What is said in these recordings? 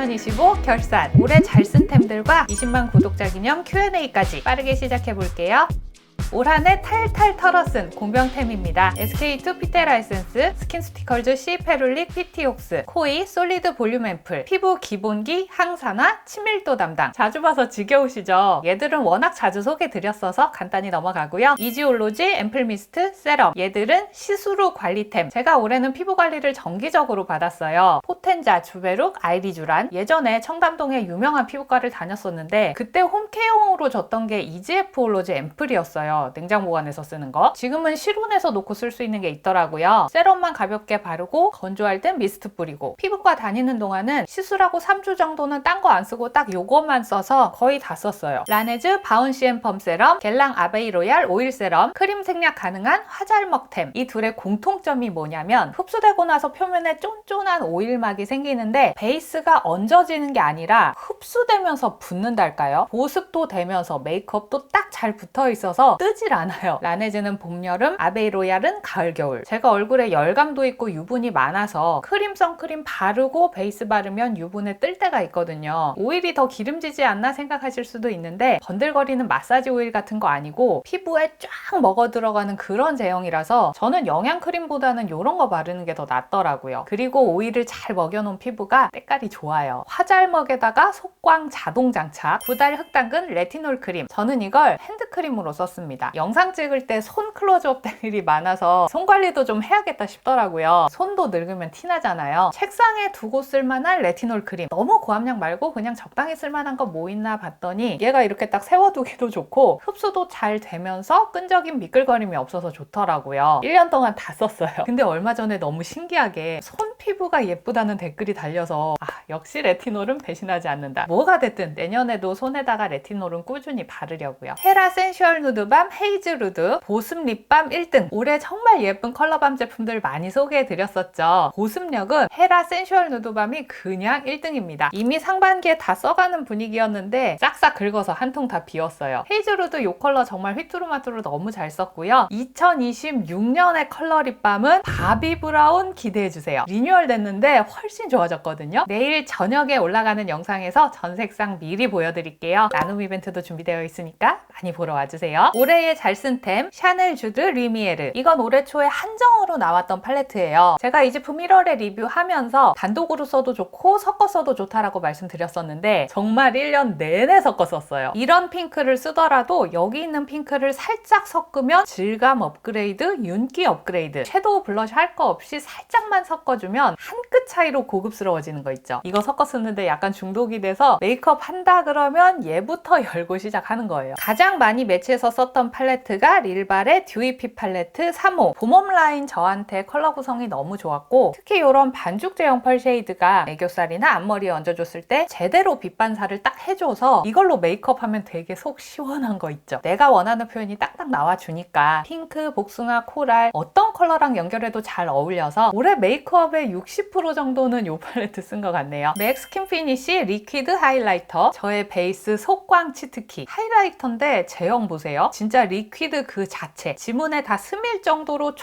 2025 결산, 올해 잘 쓴 템들과 20만 구독자 기념 Q&A까지 빠르게 시작해 볼게요. 올 한 해 탈탈 털어 쓴 공병템입니다. SK2 피테 라이센스, 스킨 스티커즈 C 페룰릭 PT옥스, 코이 솔리드 볼륨 앰플, 피부 기본기, 항산화, 친밀도 담당. 자주 봐서 지겨우시죠? 얘들은 워낙 자주 소개드렸어서 간단히 넘어가고요. 이지올로지, 앰플 미스트, 세럼. 얘들은 시스루 관리템. 제가 올해는 피부 관리를 정기적으로 받았어요. 포텐자, 주베룩, 아이리쥬란. 예전에 청담동에 유명한 피부과를 다녔었는데 그때 홈케어용으로 줬던 게 EGF 올로지 앰플이었어요. 냉장 보관해서 쓰는 거. 지금은 실온에서 놓고 쓸 수 있는 게 있더라고요. 세럼만 가볍게 바르고 건조할 땐 미스트 뿌리고. 피부과 다니는 동안은 시술하고 3주 정도는 딴 거 안 쓰고 딱 요것만 써서 거의 다 썼어요. 라네즈 바운시앤 펌 세럼, 겔랑 아베이 로얄 오일 세럼, 크림 생략 가능한 화잘먹템. 이 둘의 공통점이 뭐냐면 흡수되고 나서 표면에 쫀쫀한 오일막이 생기는데 베이스가 얹어지는 게 아니라 흡수되면서 붙는달까요? 보습도 되면서 메이크업도 딱 잘 붙어 있어서 뜨질 않아요. 라네즈는 봄, 여름, 아베이 로얄은 가을, 겨울. 제가 얼굴에 열감도 있고 유분이 많아서 크림, 선크림 바르고 베이스 바르면 유분에 뜰 때가 있거든요. 오일이 더 기름지지 않나 생각하실 수도 있는데 번들거리는 마사지 오일 같은 거 아니고 피부에 쫙 먹어 들어가는 그런 제형이라서 저는 영양크림보다는 이런 거 바르는 게 더 낫더라고요. 그리고 오일을 잘 먹여놓은 피부가 때깔이 좋아요. 화잘먹에다가 속광 자동 장착, 구달 흑당근 레티놀 크림. 저는 이걸 핸드크림으로 썼습니다. 영상 찍을 때 손 클로즈업 될 일이 많아서 손 관리도 좀 해야겠다 싶더라고요. 손도 늙으면 티나잖아요. 책상에 두고 쓸만한 레티놀 크림. 너무 고함량 말고 그냥 적당히 쓸만한 거 뭐 있나 봤더니 얘가 이렇게 딱 세워두기도 좋고 흡수도 잘 되면서 끈적임 미끌거림이 없어서 좋더라고요. 1년 동안 다 썼어요. 근데 얼마 전에 너무 신기하게 손 피부가 예쁘다는 댓글이 달려서 역시 레티놀은 배신하지 않는다. 뭐가 됐든 내년에도 손에다가 레티놀은 꾸준히 바르려고요. 헤라 센슈얼 누드밤 헤이즈 루드 보습 립밤 1등. 올해 정말 예쁜 컬러밤 제품들 많이 소개해드렸었죠. 보습력은 헤라 센슈얼 누드밤이 그냥 1등입니다. 이미 상반기에 다 써가는 분위기였는데 싹싹 긁어서 한 통 다 비웠어요. 헤이즈 루드 이 컬러 정말 휘뚜루마뚜루 너무 잘 썼고요. 2026년의 컬러 립밤은 바비 브라운 기대해주세요. 리뉴얼 됐는데 훨씬 좋아졌거든요. 내일 저녁에 올라가는 영상에서 전 색상 미리 보여드릴게요. 나눔 이벤트도 준비되어 있으니까 많이 보러 와주세요. 올해의 잘 쓴 템 샤넬 주드 리미에르. 이건 올해 초에 한정으로 나왔던 팔레트예요. 제가 이 제품 1월에 리뷰하면서 단독으로 써도 좋고 섞어 써도 좋다라고 말씀드렸었는데 정말 1년 내내 섞어 썼어요. 이런 핑크를 쓰더라도 여기 있는 핑크를 살짝 섞으면 질감 업그레이드, 윤기 업그레이드. 섀도우 블러셔 할 거 없이 살짝만 섞어주면 한 끗 차이로 고급스러워지는 거 있죠. 이거 섞어 쓰는데 약간 중독이 돼서 메이크업 한다 그러면 얘부터 열고 시작하는 거예요. 가장 많이 매치해서 썼던 팔레트가 릴발의 듀이피 팔레트 3호. 봄웜 라인 저한테 컬러 구성이 너무 좋았고 특히 이런 반죽 제형 펄 쉐이드가 애교살이나 앞머리에 얹어줬을 때 제대로 빛 반사를 딱 해줘서 이걸로 메이크업 하면 되게 속 시원한 거 있죠. 내가 원하는 표현이 딱딱 나와주니까 핑크, 복숭아, 코랄 어떤 컬러랑 연결해도 잘 어울려서 올해 메이크업의 60% 정도는 이 팔레트 쓴 것 같네요. 맥 스킨 피니쉬 리퀴드 하이라이터. 저의 베이스 속광 치트키. 하이라이터인데 제형 보세요. 진짜 리퀴드 그 자체. 지문에 다 스밀 정도로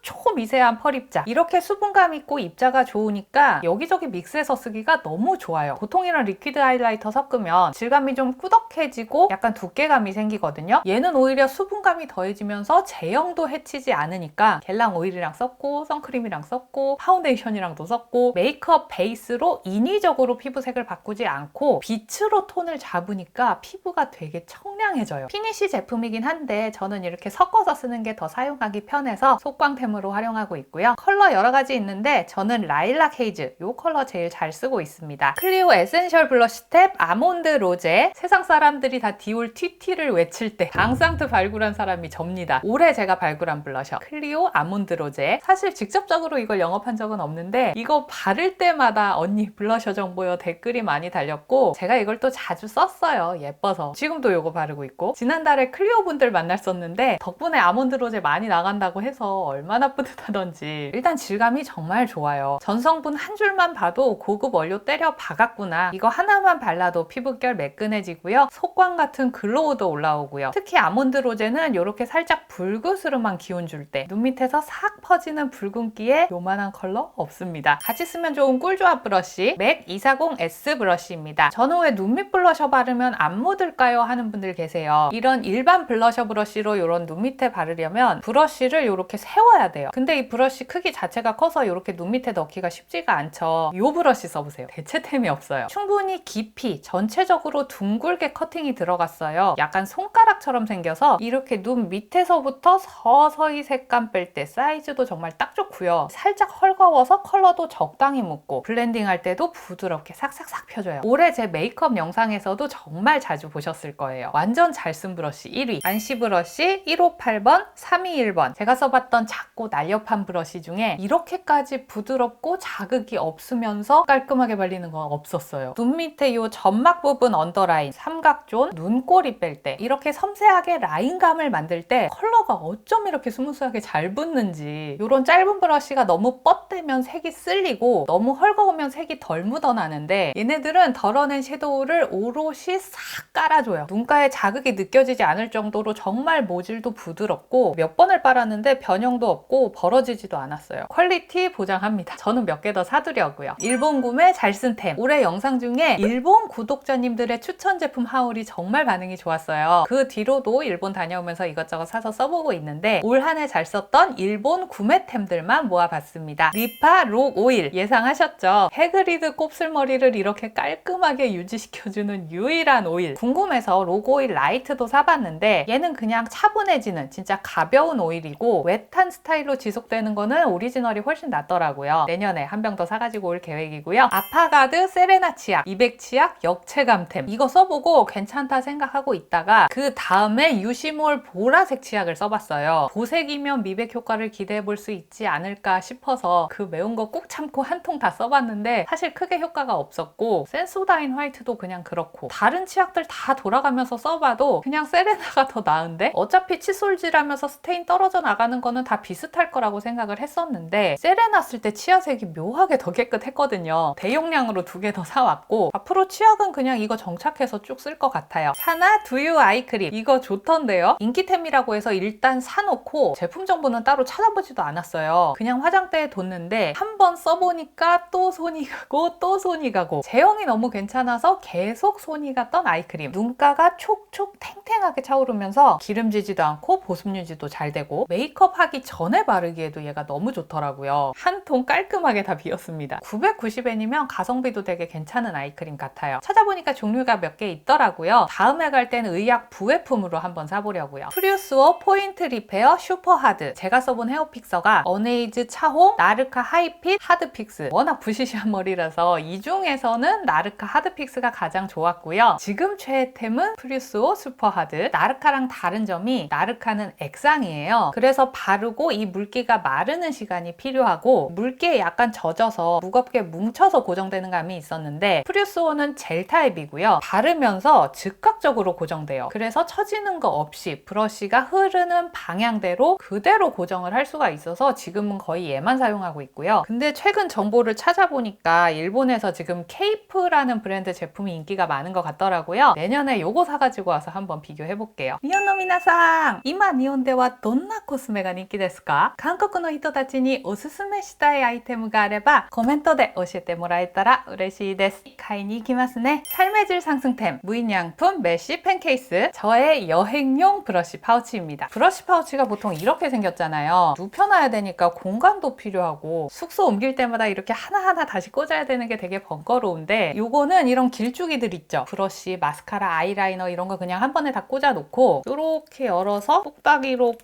초미세한 펄 입자. 이렇게 수분감 있고 입자가 좋으니까 여기저기 믹스해서 쓰기가 너무 좋아요. 보통 이런 리퀴드 하이라이터 섞으면 질감이 좀 꾸덕해지고 약간 두께감이 생기거든요. 얘는 오히려 수분감이 더해지면서 제형도 해치지 않으니까 겔랑 오일이랑 썼고 선크림이랑 썼고 파운데이션이랑도 썼고 메이크업 베이스로 인위적으로 피부색을 바꾸지 않고 빛으로 톤을 잡으니까 피부가 되게 청량해져요. 피니쉬 제품이긴 한데 저는 이렇게 섞어서 쓰는 게 더 사용하기 편해서 속광템으로 활용하고 있고요. 컬러 여러 가지 있는데 저는 라일락 헤이즈 이 컬러 제일 잘 쓰고 있습니다. 클리오 에센셜 블러쉬 탭 아몬드 로제. 세상 사람들이 다 디올 TT를 외칠 때 당상트 발굴한 사람이 접니다. 올해 제가 발굴한 블러셔 클리오 아몬드 로제. 사실 직접적으로 이걸 영업한 적은 없는데 이거 바를 때마다 언니 블러셔 정보요 댓글이 많이 달렸고 제가 이걸 또 자주 썼어요. 예뻐서. 지금도 이거 바르고 있고 지난달에 클리오 친구분들 만났었는데 덕분에 아몬드 로제 많이 나간다고 해서 얼마나 뿌듯하던지. 일단 질감이 정말 좋아요. 전성분 한 줄만 봐도 고급 원료 때려 박았구나. 이거 하나만 발라도 피부결 매끈해지고요. 속광 같은 글로우도 올라오고요. 특히 아몬드 로제는 이렇게 살짝 붉으스름한 기운 줄 때 눈 밑에서 싹 퍼지는 붉은기에 요만한 컬러 없습니다. 같이 쓰면 좋은 꿀조합 브러쉬 맥 240S 브러쉬입니다. 저는 왜 눈밑 블러셔 바르면 안 묻을까요? 하는 분들 계세요. 이런 일반 블러셔 브러쉬로 이런 눈 밑에 바르려면 브러쉬를 이렇게 세워야 돼요. 근데 이 브러쉬 크기 자체가 커서 이렇게 눈 밑에 넣기가 쉽지가 않죠. 이 브러쉬 써보세요. 대체템이 없어요. 충분히 깊이 전체적으로 둥글게 커팅이 들어갔어요. 약간 손가락처럼 생겨서 이렇게 눈 밑에서부터 서서히 색감 뺄 때 사이즈도 정말 딱 좋고요. 살짝 헐거워서 컬러도 적당히 묻고 블렌딩 할 때도 부드럽게 싹싹싹 펴줘요. 올해 제 메이크업 영상에서도 정말 자주 보셨을 거예요. 완전 잘 쓴 브러쉬 1위 안시 브러쉬 158번 321번. 제가 써봤던 작고 날렵한 브러쉬 중에 이렇게까지 부드럽고 자극이 없으면서 깔끔하게 발리는 건 없었어요. 눈 밑에 이 점막 부분 언더라인, 삼각존, 눈꼬리 뺄 때 이렇게 섬세하게 라인감을 만들 때 컬러가 어쩜 이렇게 스무스하게 잘 붙는지. 이런 짧은 브러쉬가 너무 뻗대면 색이 쓸리고 너무 헐거우면 색이 덜 묻어나는데 얘네들은 덜어낸 섀도우를 오롯이 싹 깔아줘요. 눈가에 자극이 느껴지지 않을 정도로 정말 모질도 부드럽고 몇 번을 빨았는데 변형도 없고 벌어지지도 않았어요. 퀄리티 보장합니다. 저는 몇 개 더 사두려고요. 일본 구매 잘 쓴 템. 올해 영상 중에 일본 구독자님들의 추천 제품 하울이 정말 반응이 좋았어요. 그 뒤로도 일본 다녀오면서 이것저것 사서 써보고 있는데 올 한 해 잘 썼던 일본 구매템들만 모아봤습니다. 리파 록 오일 예상하셨죠? 해그리드 곱슬머리를 이렇게 깔끔하게 유지시켜주는 유일한 오일. 궁금해서 록 오일 라이트도 사봤는데 얘는 그냥 차분해지는 진짜 가벼운 오일이고 웨트한 스타일로 지속되는 거는 오리지널이 훨씬 낫더라고요. 내년에 한 병 더 사가지고 올 계획이고요. 아파가드 세레나 치약 200 치약 역체감템. 이거 써보고 괜찮다 생각하고 있다가 그 다음에 유시몰 보라색 치약을 써봤어요. 보색이면 미백 효과를 기대해볼 수 있지 않을까 싶어서 그 매운 거 꾹 참고 한 통 다 써봤는데 사실 크게 효과가 없었고 센소다인 화이트도 그냥 그렇고 다른 치약들 다 돌아가면서 써봐도 그냥 세레나가 더 나은데 어차피 칫솔질하면서 스테인 떨어져 나가는 거는 다 비슷할 거라고 생각을 했었는데 세레나 쓸 때 치아색이 묘하게 더 깨끗했거든요. 대용량으로 2개 더 사왔고 앞으로 치약은 그냥 이거 정착해서 쭉 쓸 것 같아요. 사나 두유 아이크림 이거 좋던데요. 인기템이라고 해서 일단 사놓고 제품 정보는 따로 찾아보지도 않았어요. 그냥 화장대에 뒀는데 한 번 써보니까 또 손이 가고 또 손이 가고 제형이 너무 괜찮아서 계속 손이 갔던 아이크림. 눈가가 촉촉 탱탱하게 차오르면서 기름지지도 않고 보습 유지도 잘 되고 메이크업 하기 전에 바르기에도 얘가 너무 좋더라고요. 한 통 깔끔하게 다 비었습니다. 990엔이면 가성비도 되게 괜찮은 아이크림 같아요. 찾아보니까 종류가 몇 개 있더라고요. 다음에 갈 때는 의약 부외품으로 한번 사보려고요. 프리우스워 포인트 리페어 슈퍼 하드. 제가 써본 헤어픽서가 어네이즈 차홍, 나르카 하이핏, 하드픽스. 워낙 부시시한 머리라서 이 중에서는 나르카 하드픽스가 가장 좋았고요. 지금 최애템은 프리우스워 슈퍼 하드. 나르카랑 다른 점이 나르카는 액상이에요. 그래서 바르고 이 물기가 마르는 시간이 필요하고 물기에 약간 젖어서 무겁게 뭉쳐서 고정되는 감이 있었는데 프리우스워는 젤 타입이고요. 바르면서 즉각적으로 고정돼요. 그래서 처지는 거 없이 브러쉬가 흐르는 방향대로 그대로 고정을 할 수가 있어서 지금은 거의 얘만 사용하고 있고요. 근데 최근 정보를 찾아보니까 일본에서 지금 케이프라는 브랜드 제품이 인기가 많은 것 같더라고요. 내년에 요거 사가지고 와서 한번 비교해볼게요. 니혼노 미나상! 이마 니혼데와 どんな コスメが人気ですか? 韓国の人たちにおすすめしたいアイテムがあればコメントで教えてもらえたら嬉しいです。買いに行きますね。 삶의 질 상승템 무인양품 메쉬 펜케이스. 저의 여행용 브러쉬 파우치입니다. 브러쉬 파우치가 보통 이렇게 생겼잖아요. 눕혀놔야 되니까 공간도 필요하고 숙소 옮길 때마다 이렇게 하나하나 다시 꽂아야 되는 게 되게 번거로운데 요거는 이런 길쭉이들 있죠. 브러쉬, 마스카라, 아이라이너 이런 거 그냥 한 번에 다 꽂아 놓고 이렇게 열어서 똑딱이로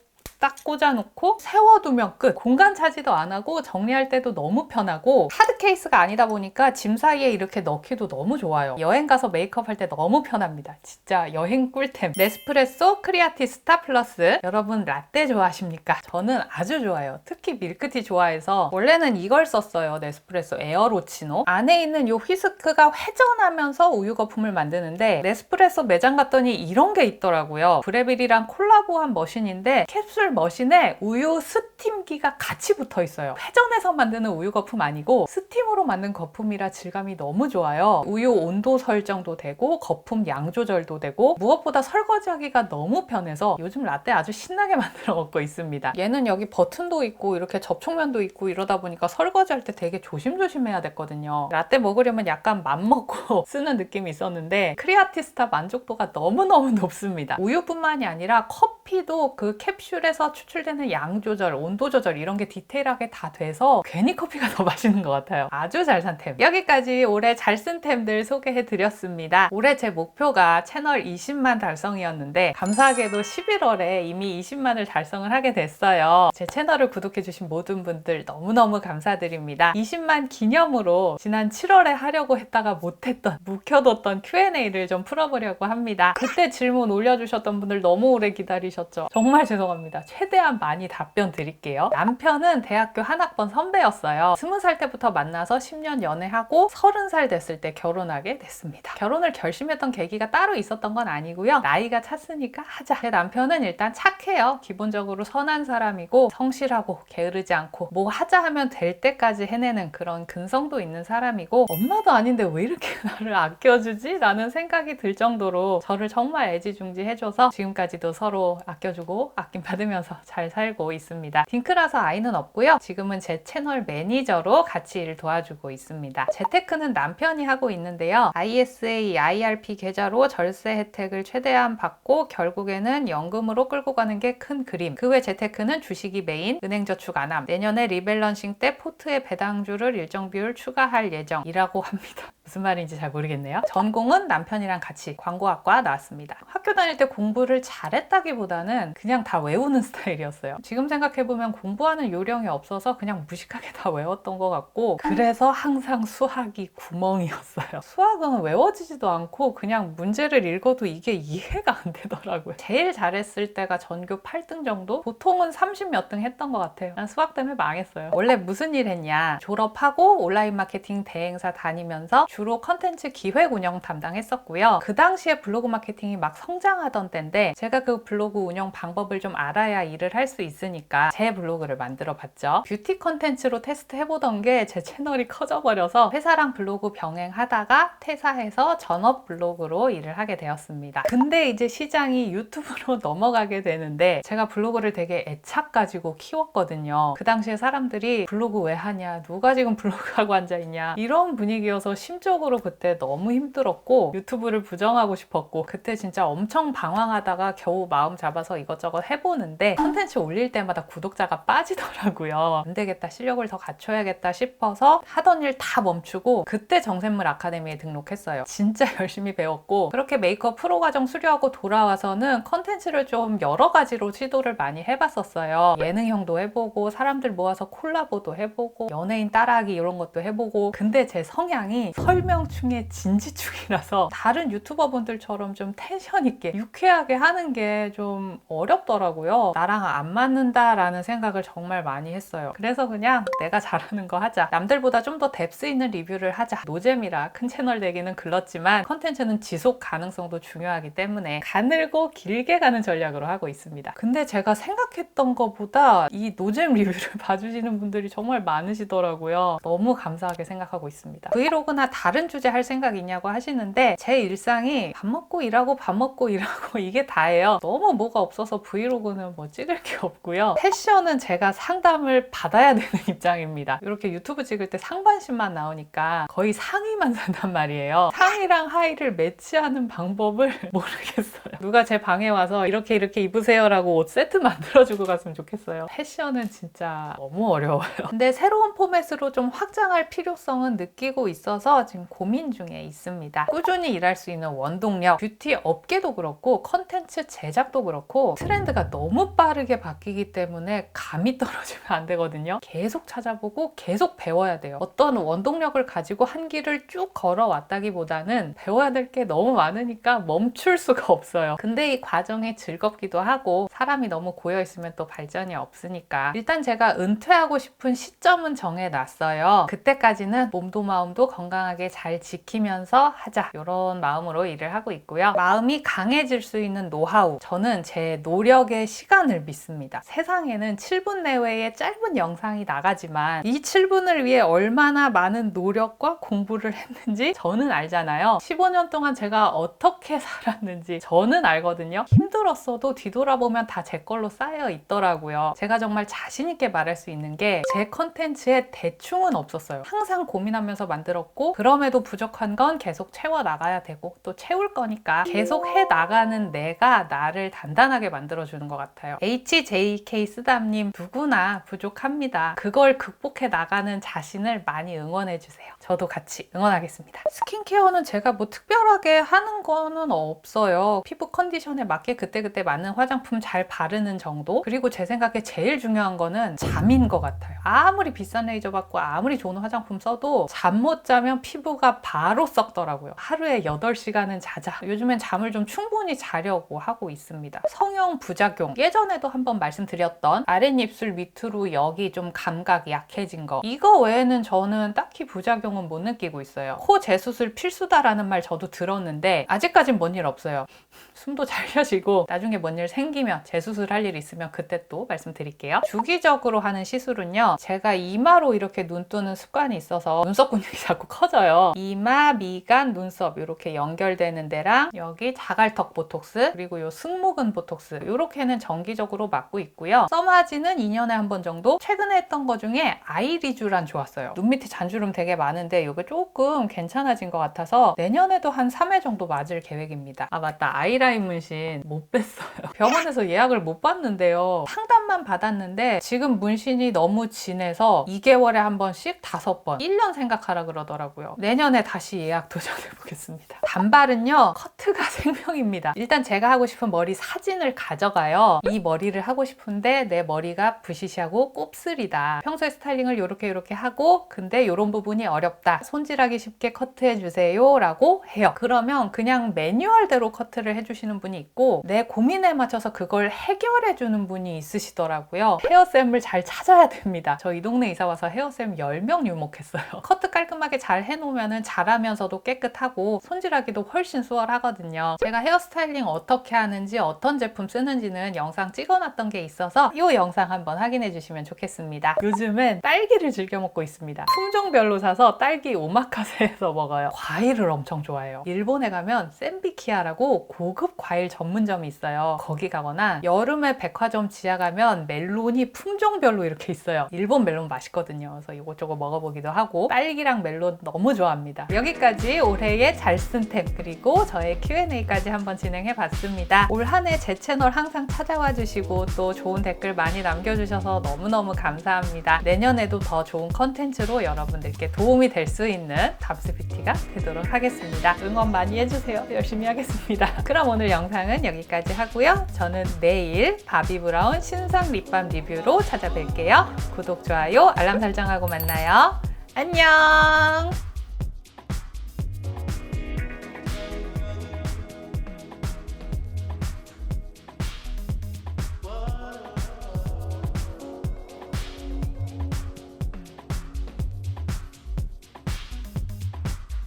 딱 꽂아놓고 세워두면 끝. 공간 차지도 안 하고 정리할 때도 너무 편하고 하드 케이스가 아니다 보니까 짐 사이에 이렇게 넣기도 너무 좋아요. 여행 가서 메이크업 할 때 너무 편합니다. 진짜 여행 꿀템. 네스프레소 크리아티스타 플러스. 여러분 라떼 좋아하십니까? 저는 아주 좋아요. 특히 밀크티 좋아해서 원래는 이걸 썼어요. 네스프레소 에어로치노. 안에 있는 이 휘스크가 회전하면서 우유 거품을 만드는데 네스프레소 매장 갔더니 이런 게 있더라고요. 브레빌이랑 콜라보한 머신인데 캡슐 머신에 우유 스팀기가 같이 붙어 있어요. 회전해서 만드는 우유 거품 아니고 스팀으로 만든 거품이라 질감이 너무 좋아요. 우유 온도 설정도 되고 거품 양 조절도 되고 무엇보다 설거지하기가 너무 편해서 요즘 라떼 아주 신나게 만들어 먹고 있습니다. 얘는 여기 버튼도 있고 이렇게 접촉면도 있고 이러다 보니까 설거지할 때 되게 조심조심해야 됐거든요. 라떼 먹으려면 약간 맘먹고 쓰는 느낌이 있었는데 크리아티스타 만족도가 너무너무 높습니다. 우유뿐만이 아니라 커피도 그 캡슐에서 추출되는 양 조절, 온도 조절 이런 게 디테일하게 다 돼서 괜히 커피가 더 맛있는 것 같아요. 아주 잘 산 템. 여기까지 올해 잘 쓴 템들 소개해드렸습니다. 올해 제 목표가 채널 20만 달성이었는데 감사하게도 11월에 이미 20만을 달성을 하게 됐어요. 제 채널을 구독해주신 모든 분들 너무너무 감사드립니다. 20만 기념으로 지난 7월에 하려고 했다가 못했던, 묵혀뒀던 Q&A를 좀 풀어보려고 합니다. 그때 질문 올려주셨던 분들 너무 오래 기다리셨죠? 정말 죄송합니다. 최대한 많이 답변 드릴게요. 남편은 대학교 한 학번 선배였어요. 20살 때부터 만나서 10년 연애하고 30살 됐을 때 결혼하게 됐습니다. 결혼을 결심했던 계기가 따로 있었던 건 아니고요. 나이가 찼으니까 하자. 제 남편은 일단 착해요. 기본적으로 선한 사람이고 성실하고 게으르지 않고 뭐 하자 하면 될 때까지 해내는 그런 근성도 있는 사람이고 엄마도 아닌데 왜 이렇게 나를 아껴주지? 라는 생각이 들 정도로 저를 정말 애지중지해줘서 지금까지도 서로 아껴주고 아낌받으면서 잘 살고 있습니다. 딩크라서 아이는 없고요. 지금은 제 채널 매니저로 같이 일 도와주고 있습니다. 재테크는 남편이 하고 있는데요. ISA, IRP 계좌로 절세 혜택을 최대한 받고 결국에는 연금으로 끌고 가는 게 큰 그림. 그 외 재테크는 주식이 메인, 은행저축 안함. 내년에 리밸런싱 때 포트에 배당주를 일정 비율 추가할 예정이라고 합니다. 무슨 말인지 잘 모르겠네요. 전공은 남편이랑 같이 광고학과 나왔습니다. 학교 다닐 때 공부를 잘했다기보다는 그냥 다 외우는 스타일이었어요. 지금 생각해보면 공부하는 요령이 없어서 그냥 무식하게 다 외웠던 것 같고 그래서 항상 수학이 구멍이었어요. 수학은 외워지지도 않고 그냥 문제를 읽어도 이게 이해가 안 되더라고요. 제일 잘했을 때가 전교 8등 정도? 보통은 30 몇 등 했던 것 같아요. 난 수학 때문에 망했어요. 원래 무슨 일 했냐? 졸업하고 온라인 마케팅 대행사 다니면서 주로 컨텐츠 기획 운영 담당했었고요. 그 당시에 블로그 마케팅이 막 성장하던 때인데 제가 그 블로그 운영 방법을 좀 알아야 일을 할 수 있으니까 제 블로그를 만들어 봤죠. 뷰티 컨텐츠로 테스트 해보던 게 제 채널이 커져버려서 회사랑 블로그 병행하다가 퇴사해서 전업 블로그로 일을 하게 되었습니다. 근데 이제 시장이 유튜브로 넘어가게 되는데 제가 블로그를 되게 애착 가지고 키웠거든요. 그 당시에 사람들이 블로그 왜 하냐? 누가 지금 블로그하고 앉아있냐? 이런 분위기여서 심적으로 그때 너무 힘들었고 유튜브를 부정하고 싶었고 그때 진짜 엄청 방황하다가 겨우 마음 잡아서 이것저것 해보는데 컨텐츠 올릴 때마다 구독자가 빠지더라고요. 안 되겠다, 실력을 더 갖춰야겠다 싶어서 하던 일 다 멈추고 그때 정샘물 아카데미에 등록했어요. 진짜 열심히 배웠고 그렇게 메이크업 프로 과정 수료하고 돌아와서는 컨텐츠를 좀 여러 가지로 시도를 많이 해봤었어요. 예능형도 해보고 사람들 모아서 콜라보도 해보고 연예인 따라하기 이런 것도 해보고 근데 제 성향이 설명충의 진지충이라서 다른 유튜버분들처럼 좀 텐션 있게 유쾌하게 하는 게 좀 어렵더라고요. 나랑 안 맞는다라는 생각을 정말 많이 했어요. 그래서 그냥 내가 잘하는 거 하자. 남들보다 좀 더 뎁스 있는 리뷰를 하자. 노잼이라 큰 채널 되기는 글렀지만 컨텐츠는 지속 가능성도 중요하기 때문에 가늘고 길게 가는 전략으로 하고 있습니다. 근데 제가 생각했던 것보다 이 노잼 리뷰를 봐주시는 분들이 정말 많으시더라고요. 너무 감사하게 생각하고 있습니다. 브이로그나 다른 주제 할 생각 있냐고 하시는데 제 일상이 밥 먹고 일하고 밥 먹고 일하고 이게 다예요. 너무 뭐가 없어서 브이로그는 뭐 찍을 게 없고요. 패션은 제가 상담을 받아야 되는 입장입니다. 이렇게 유튜브 찍을 때 상반신만 나오니까 거의 상의만 산단 말이에요. 상의랑 하의를 매치하는 방법을 모르겠어요. 누가 제 방에 와서 이렇게 입으세요 라고 옷 세트 만들어주고 갔으면 좋겠어요. 패션은 진짜 너무 어려워요. 근데 새로운 포맷으로 좀 확장할 필요성은 느끼고 있어서 지금 고민 중에 있습니다. 꾸준히 일할 수 있는 원동력, 뷰티 업계도 그렇고 컨텐츠 제작도 그렇고 트렌드가 너무 너무 빠르게 바뀌기 때문에 감이 떨어지면 안 되거든요. 계속 찾아보고 계속 배워야 돼요. 어떤 원동력을 가지고 한 길을 쭉 걸어왔다기보다는 배워야 될 게 너무 많으니까 멈출 수가 없어요. 근데 이 과정이 즐겁기도 하고 사람이 너무 고여있으면 또 발전이 없으니까 일단 제가 은퇴하고 싶은 시점은 정해놨어요. 그때까지는 몸도 마음도 건강하게 잘 지키면서 하자, 이런 마음으로 일을 하고 있고요. 마음이 강해질 수 있는 노하우, 저는 제 노력의 시간을 믿습니다. 세상에는 7분 내외의 짧은 영상이 나가지만 이 7분을 위해 얼마나 많은 노력과 공부를 했는지 저는 알잖아요. 15년 동안 제가 어떻게 살았는지 저는 알거든요. 힘들었어도 뒤돌아보면 다 제 걸로 쌓여 있더라고요. 제가 정말 자신 있게 말할 수 있는 게 제 컨텐츠에 대충은 없었어요. 항상 고민하면서 만들었고, 그럼에도 부족한 건 계속 채워 나가야 되고 또 채울 거니까 계속 해 나가는 내가 나를 단단하게 만들어주는 것 같아요. HJK 쓰담님, 누구나 부족합니다. 그걸 극복해 나가는 자신을 많이 응원해주세요. 저도 같이 응원하겠습니다. 스킨케어는 제가 뭐 특별하게 하는 거는 없어요. 피부 컨디션에 맞게 그때그때 맞는 화장품 잘 바르는 정도? 그리고 제 생각에 제일 중요한 거는 잠인 것 같아요. 아무리 비싼 레이저 받고 아무리 좋은 화장품 써도 잠 못 자면 피부가 바로 썩더라고요. 하루에 8시간은 자자. 요즘엔 잠을 좀 충분히 자려고 하고 있습니다. 성형 부작용, 예전에도 한번 말씀드렸던 아랫입술 밑으로 여기 좀 감각이 약해진 거, 이거 외에는 저는 딱히 부작용은 못 느끼고 있어요. 코 재수술 필수다라는 말 저도 들었는데 아직까진 뭔 일 없어요. 숨도 잘 쉬시고 나중에 뭔 일 생기면 재수술 할 일 있으면 그때 또 말씀드릴게요. 주기적으로 하는 시술은요, 제가 이마로 이렇게 눈 뜨는 습관이 있어서 눈썹 근육이 자꾸 커져요. 이마, 미간, 눈썹 이렇게 연결되는 데랑 여기 자갈턱 보톡스, 그리고 요 승모근 보톡스, 이렇게는 정기적으로 맞고 있고요. 써마지는 2년에 한 번 정도. 최근에 했던 거 중에 아이리쥬란 좋았어요. 눈 밑에 잔주름 되게 많은데 이게 조금 괜찮아진 것 같아서 내년에도 한 3회 정도 맞을 계획입니다. 아 맞다, 아이라인 문신 못 뺐어요. 병원에서 예약을 못 받는데요. 상담만 받았는데 지금 문신이 너무 진해서 2개월에 한 번씩 5번, 1년 생각하라 그러더라고요. 내년에 다시 예약 도전해보겠습니다. 단발은요, 커트가 생명입니다. 일단 제가 하고 싶은 머리 사진을 가져가요. 이 머리를 하고 싶은데 내 머리가 부시시하고 곱슬이다. 평소에 스타일링을 이렇게 하고 근데 이런 부분이 어렵다. 손질하기 쉽게 커트해주세요 라고 해요. 그러면 그냥 매뉴얼대로 커트를 해주시는 분이 있고, 내 고민에 맞춰서 그걸 해결해주는 분이 있으시더라고요. 헤어쌤을 잘 찾아야 됩니다. 저 이 동네 이사 와서 헤어쌤 10명 유목했어요. 커트 깔끔하게 잘 해놓으면 잘하면서도 깨끗하고 손질하기도 훨씬 수월하거든요. 제가 헤어스타일링 어떻게 하는지 어떤 제품 쓰는지는 영상 찍어놨던 게 있어서 이 영상 한번 확인해 주시면 좋겠습니다. 요즘은 딸기를 즐겨 먹고 있습니다. 품종별로 사서 딸기 오마카세에서 먹어요. 과일을 엄청 좋아해요. 일본에 가면 센비키아라고 고급 과일 전문점이 있어요. 거기 가거나 여름에 백화점 지하 가면 멜론이 품종별로 이렇게 있어요. 일본 멜론 맛있거든요. 그래서 이것저것 먹어보기도 하고, 딸기랑 멜론 너무 좋아합니다. 여기까지 올해의 잘 쓴 템 그리고 저의 Q&A까지 한번 진행해 봤습니다. 올 한 해 제 채널 항상 찾아와 주시고 또 좋은 댓글 많이 남겨주셔서 너무너무 감사합니다. 내년에도 더 좋은 컨텐츠로 여러분들께 도움이 될 수 있는 담스뷰티가 되도록 하겠습니다. 응원 많이 해주세요. 열심히 하겠습니다. 그럼 오늘 영상은 여기까지 하고요. 저는 내일 바비브라운 신상 립밤 리뷰로 찾아뵐게요. 구독, 좋아요, 알람 설정하고 만나요. 안녕!